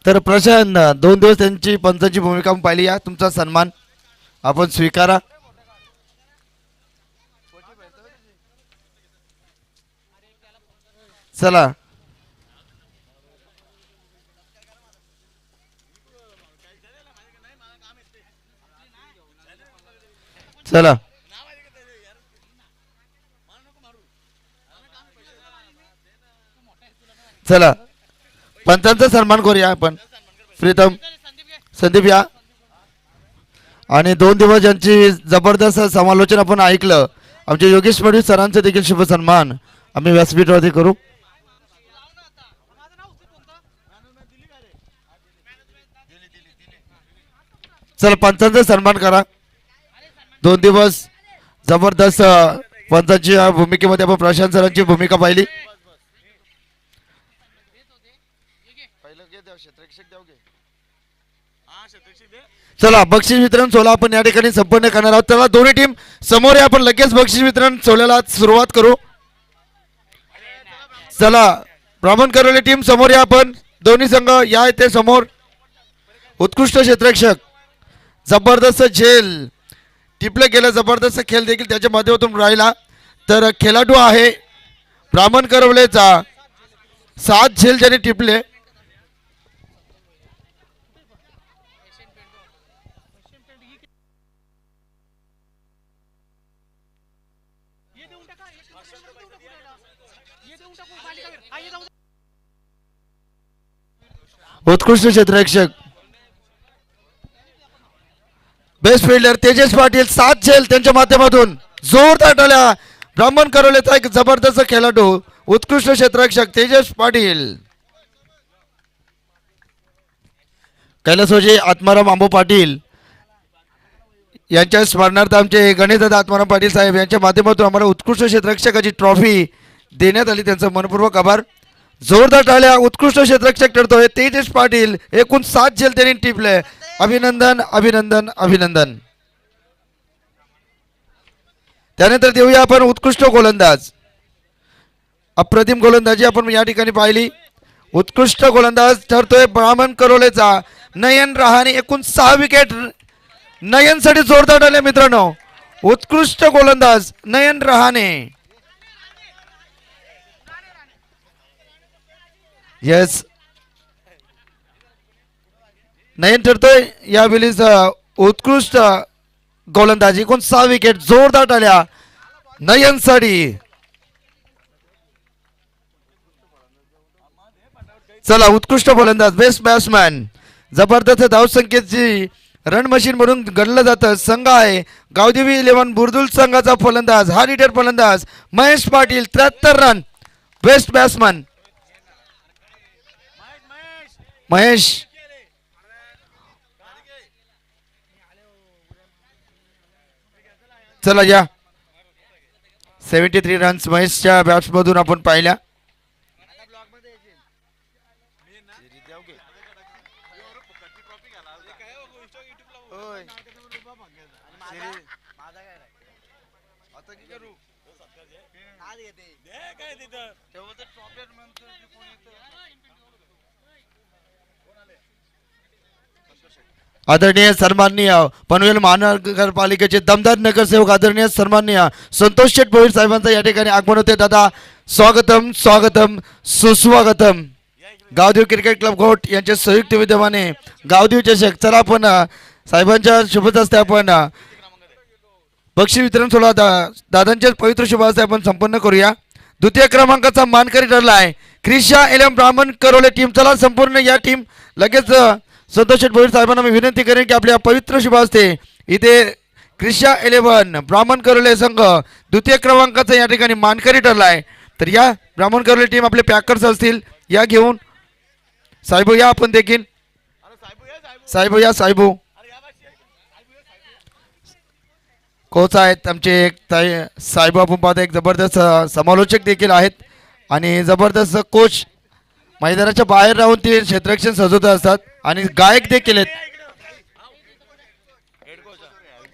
तर प्रशांत 2 दिवस त्यांची पंचांची भूमिका पाहिली, या तुमचा सन्मान आपण स्वीकारा. चला चला चला पंचांचा सन्मान करूया आपण. प्रीतम संदीप या. आणि 2 दिवस ज्यांची जबरदस्त समालोचन आपण ऐकलं, आमचे योगेश मडवी सरांचे देखील शुभ सन्मान आम्ही व्यासपीठावरती करू. चला पंचांचा सन्मान करा. 2 दिवस जबरदस्त पंचांची भूमिकेमध्ये आपण प्रशांत सरांची भूमिका पाहिली. चला बक्षीस वितरण सोहळा आपण या ठिकाणी संपन्न करणार आहोत. चला दोन्ही टीम समोर आहे, आपण लगेच बक्षीस वितरण सोहळ्याला सुरुवात करू. चला ब्राह्मण करवली टीम समोर या, आपण दोन्ही संघ या इथे समोर. उत्कृष्ट क्षेत्ररक्षक जबरदस्त झेल टिपले गेलं, जबरदस्त खेळ देखील त्याच्या माध्यमातून राहिला. तर खेळाडू आहे ब्राह्मण करवलेचा 7 झेल ज्याने टिपले. उत्कृष्ट क्षेत्ररक्षक बेस्ट फिल्डर तेजस पाटील 7 झेल त्यांच्या माध्यमातून जोरदार टाळ्या. ब्राह्मण करवलेचा एक जबरदस्त खेळाडू उत्कृष्ट क्षेत्ररक्षक तेजस पाटील. कैलासोजी आत्माराम आंबो पाटील यांच्या स्मरणार्थ आमचे गणेशदादा आत्माराम पाटील साहेब यांच्या माध्यमातून आम्हाला उत्कृष्ट क्षेत्ररक्षकाची ट्रॉफी देण्यात आली, त्यांचा मनपूर्वक आभार. जोरदार टाळ्या. उत्कृष्ट क्षेत्ररक्षक ठरतोय तेजस पाटील, एकूण 7 झेल त्यांनी टिपले. अभिनंदन अभिनंदन अभिनंदन. त्यानंतर देऊया आपण उत्कृष्ट गोलंदाज. अप्रतिम गोलंदाजी आपण या ठिकाणी पाहिली. उत्कृष्ट गोलंदाज ठरतोय ब्राह्मण करवलेचा नयन रहाणे, एकूण 6 विकेट. नयनसाठी जोरदार टाळ्या मित्रांनो. उत्कृष्ट गोलंदाज नयन रहाणे. येस नयन ठरतोय या वेळीच उत्कृष्ट गोलंदाजी, एकूण 6 विकेट. जोरदार टाळ्या नयन साठी. चला उत्कृष्ट गोलंदाज बेस्ट बॅट्समॅन, जबरदस्त धावसंख्येची रन मशीन म्हणून गणलं जातं संघ आहे गावदेवी 11 बुर्दुल संघाचा फलंदाज. हा लिडर फलंदाज Mahesh Patil 73 run. Best batsman Mahesh. चला या 73 रन्स महेशच्या बॅट्समधून आपण पाहिल्या. आदरणीय सन्माननीय पनवेल महानगरपालिकेचे दमदार नगरसेवक आदरणीय सन्माननीय संतोष शेठ भोईर साहेबांचं या ठिकाणी आगमन होते. दादा स्वागतम स्वागतम सुस्वागतम. गावदेव क्रिकेट क्लब घोट यांच्या संयुक्त विद्यमाने गावदेव चषक. चला आपण साहेबांच्या शुभ हस्ते आपण बक्षीस वितरण सोहळा दादांच्या पवित्र शुभ हस्ते आपण संपन्न करूया. द्वितीय क्रमांकाचा मानकरी ठरला आहे क्रिशा एलएम ब्राह्मण करवले टीम. चला संपूर्ण या टीम लगेच संतोष शेठ भोईर साहेबांना मी विनंती करेन की आपल्या पवित्र शुभ हस्ते इथे क्रिशा 11 ब्राह्मण करवले संघ द्वितीय क्रमांकाचा या ठिकाणी मानकरी ठरला आहे. तर या ब्राह्मण करवले टीम आपले पॅकर्स असतील या घेऊन. साहेब या आपण देखील. साहेब या साहेब. कोच आहेत आमचे साहेब आपण पाहतो एक जबरदस्त समालोचक देखील आहेत आणि जबरदस्त कोच मैदानाच्या बाहेर राहून ते क्षेत्ररक्षण सजवत असतात आणि गायक देखील आहेत.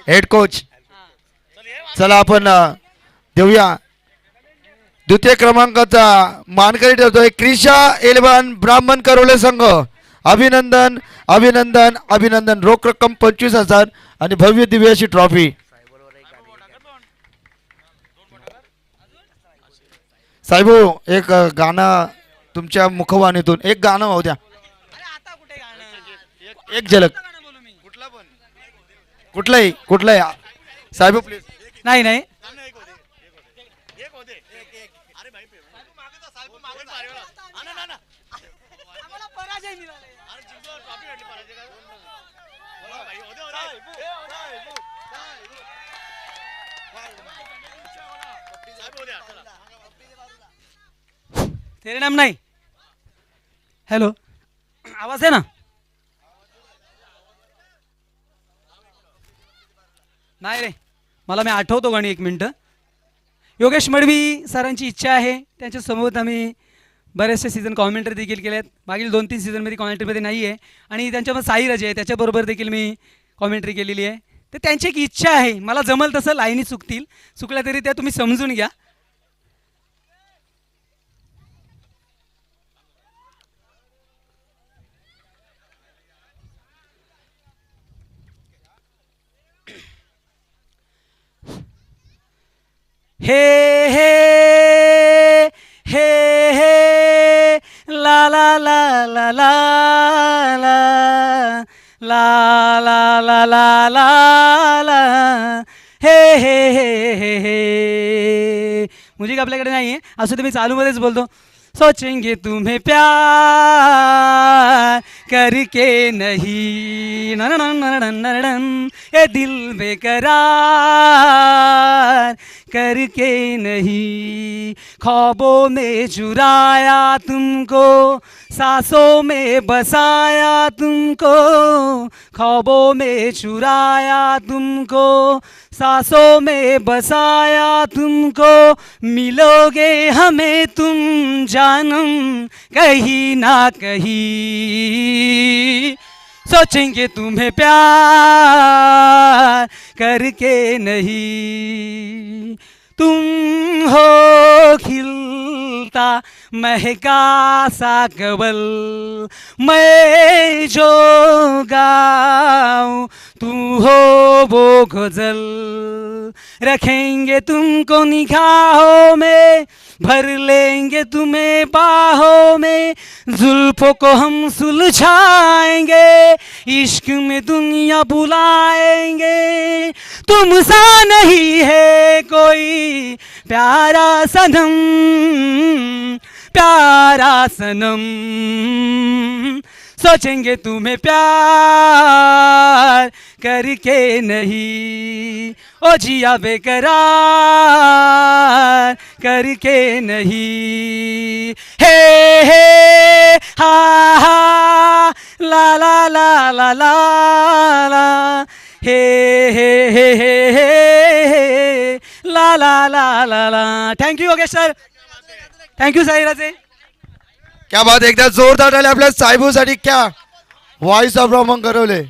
Head coach. चला आपण देऊया द्वितीय क्रमांकाचा मानकरी ठरतोय क्रिशा 11 ब्राह्मण करवले संघ. अभिनंदन अभिनंदन अभिनंदन. रोख रक्कम 25,000 आणि भव्य दिव्य अशी ट्रॉफी. साहेब एक गाणं तुमच्या मुखवाणीतून एक गाणं होऊ द्या. एक झलक कुठलंही साहेब प्लीज. नाही नाही तेरे नाम नाही. हॅलो आवाज आहे ना. नाही रे मला मी आठवतो गाणी. एक मिनटं. योगेश मडवी सरांची इच्छा आहे त्यांच्यासोबत आम्ही बरेचसे सीझन कॉमेंटरी देखील केले आहेत. मागील 2-3 सीझनमध्ये कॉमेंटरीमध्ये नाही आहे आणि त्यांच्यामध्ये साई राजे आहे त्याच्याबरोबर देखील मी कॉमेंटरी केलेली आहे. तर त्यांची एक इच्छा आहे मला जमल तसं लाईनी चुकतील चुकल्या तरी त्या तुम्ही समजून घ्या. हे हे हे हे ला ला ला ला ला ला ला ला ला ला ला ला हे हे हे हे हे. म्युझिक आपल्याकडे नाही आहे असं तुम्ही चालूमध्येच बोलतो. सोचेंगे तुम्हें प्यार करके नहीं न न न न न ये दिल बेकरार करके नहीं. ख्वाबों में चुराया तुमको सांसों में बसाया तुमको. ख्वाबों में चुराया तुमको सांसों में बसाया तुमको. मिलोगे हमें तुम जानम कहीं ना कहीं. सोचेंगे तुम्हें प्यार करके नहीं. तुम हो खिलता महका सा कवल मैं जो गाऊं तू हो वो गजल. रखेंगे तुमको निगाहों में भर लेंगे तुम्हें बाहों में. जुल्फों को हम सुलझाएंगे इश्क में दुनिया बुलाएंगे. तुम सा नहीं है कोई प्यारा सनम प्यारा सनम. सोचेंगे तुम्हें प्यार करके नहीं. ओ जिया बेकरार करके नहीं. हे हे हा हा ला ला ला ला ला ला हे हे हे हे हे ला ला ला ला ला. Thank you Yogesh sir. थँक्यू साईराजे. क्या बात. एकदा जोरदार आले आपल्या साहेबूसाठी. क्या व्हॉइस ऑफ रॉमन करवले.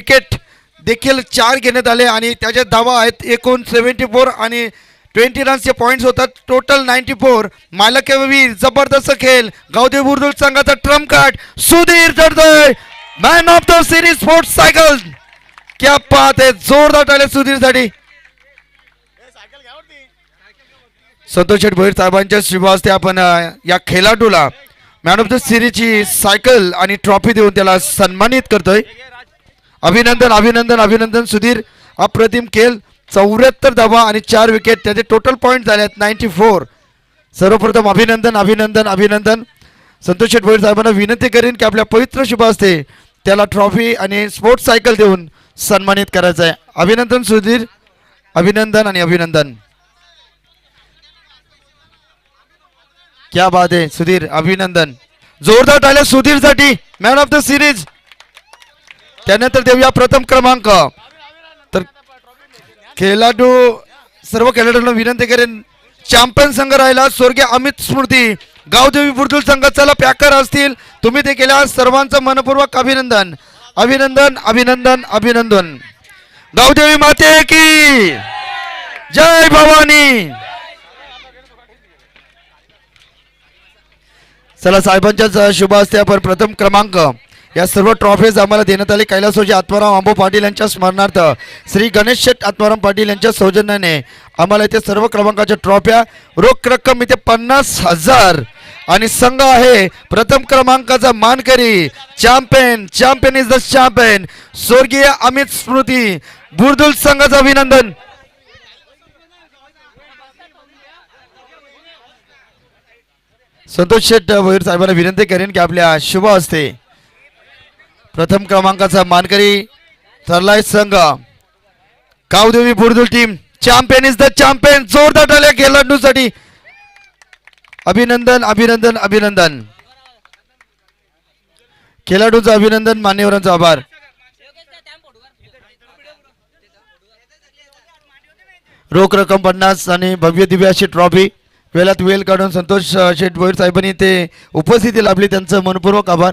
विकेट देखील 4 घेण्यात आले आणि त्याचे धावा आहेत एकूण 74 आणि 20 रन्सचे पॉईंट्स होतात. टोटल 94. मालकवीर जबरदस्त खेळ. गावदेव बुर्दुल संघाचा ट्रम्प कार्ड सुधीर जडतोय man of the series sports cycle. क्या बात आहे. जोरदार टाळ्या सुधीरसाठी. संतोष शेठ भोईर साहेबांच्या शुभ हस्ते आपण या खेळाडूला मॅन ऑफ द सिरीजची सायकल आणि ट्रॉफी देऊन त्याला सन्मानित करतोय. अभिनंदन अभिनंदन अभिनंदन सुधीर. अप्रतिम खेळ. 74 धावा आणि 4 विकेट. त्याचे टोटल पॉईंट झाले आहेत 94. सर्वप्रथम अभिनंदन अभिनंदन अभिनंदन. संतोष शेठ भोईर साहेबांना विनंती करीन की आपल्या पवित्र शुभ हस्ते त्याला ट्रॉफी आणि स्पोर्ट्स सायकल देऊन सन्मानित करायचं आहे. अभिनंदन सुधीर. अभिनंदन आणि अभिनंदन. क्या बात आहे सुधीर. अभिनंदन. जोरदार टाळ्या सुधीरसाठी मॅन ऑफ द सिरीज. त्यानंतर देऊया प्रथम क्रमांक. तर खेळाडू सर्व खेळाडूंना विनंती करेन, चॅम्पियन संघ राहिला स्वर्गीय अमित स्मृती गावदेवी बुर्दुल संघ. चला पॅकर असतील, तुम्ही ते केल्यास सर्वांचं मनपूर्वक अभिनंदन अभिनंदन अभिनंदन अभिनंदन. गावदेवी माते की जय भवानी. चला साहेबांच्या शुभ हस्ते आपण प्रथम क्रमांक या सर्व ट्रॉफीज आम्हाला देण्यात आले. कैलासोजी आत्माराम आंबो पाटील यांच्या स्मरणार्थ श्री गणेश शेठ आत्माराम पाटील यांच्या सौजन्याने आम्हाला इथे सर्व क्रमांकाच्या ट्रॉफ्या, रोख रक्कम इथे 50,000 आणि संघ आहे प्रथम क्रमांकाचा मानकरी. चॅम्पियन इज द चॅम्पियन स्वर्गीय अमित स्मृती बुर्दुल संघाचं अभिनंदन. संतोष शेठ भोईर साहेबांना विनंती करेन की आपल्या शुभ हस्ते प्रथम क्रमांकाचा मानकरी ठरलाय संघ Gavdevi Burdul team. Champion is the champion. जोरदार टाळ्या खेळाडूंसाठी. अभिनंदन अभिनंदन अभिनंदन. खेळाडूंचं अभिनंदन, मान्यवरांचा आभार. रोख रक्कम 50 आणि भव्य दिव्य अशी ट्रॉफी वेळात वेळ काढून संतोष शेठ भोईर साहेबांनी ते उपस्थिती लाभली, त्यांचं मनपूर्वक आभार.